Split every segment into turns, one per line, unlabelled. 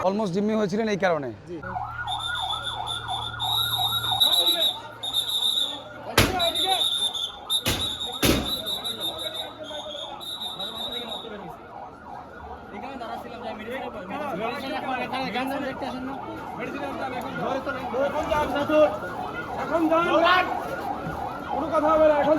Almost জিম্মি হয়েছিলেন এই কারণে।
কোনো কথা হবে না এখন।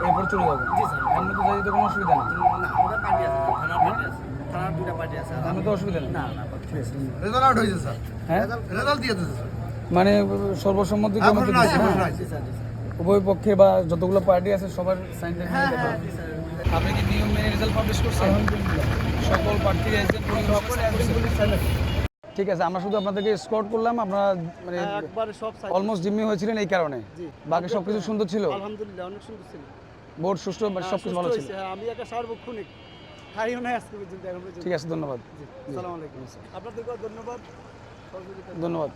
এরপর চলে যাবো।
জি স্যার।
এমনি তো যাইতে কোনো অসুবিধা নেই।
না, আমাদের পার্টি আছে, থানার পার্টি আছে, থানার দুইটা পার্টি আছে।
আমি তো অসুবিধা নেই।
না না,
ঠিক আছে।
রেজাল্ট আউট হয়েছে স্যার।
হ্যাঁ,
রেজাল্ট দিয়ে দিয়েছে স্যার।
মানে সর্বসম্মতির মধ্যে
এখনো আছে,
দিচ্ছে, হ্যাঁ?
এখনো আছে।
জি স্যার, জি স্যার।
উভয় পক্ষে বা যতগুলো পার্টি আছে সবার সাইন টাইন
হ্যাঁ
নিয়ে
হ্যাঁ,
কথা।
জি স্যার।
আপনি কি নিয়ম মেনে রেজাল্ট পাবলিশ করছেন?
আলহামদুলিল্লাহ।
সকল প্রার্থীর এজেন্ট
সকল এজেন্টগুলি সাইলেন্ট।
ঠিক আছে, আমরা শুধু আপনাদেরকে স্কট করলাম। আপনারা মানে
একবারে সব সাইলেন্ট।
অলমোস্ট জিম্মি হয়েছিলেন এই কারণে।
জি।
বাকি সবকিছু সুন্দর ছিল,
আলহামদুলিল্লাহ, অনেক সুন্দর ছিল।
ভোট সুষ্ঠু সবকিছু ভালো ছিল।
সুস্থ হয়েছে, হ্যাঁ, আমি একটা সার্বক্ষণিক হারিও নাই আজকে পর্যন্ত, এখন পর্যন্ত।
ঠিক আছে, ধন্যবাদ।
জি, আসসালামু আলাইকুম। আপনাদেরকেও ধন্যবাদ। সহযোগিতা
ধন্যবাদ।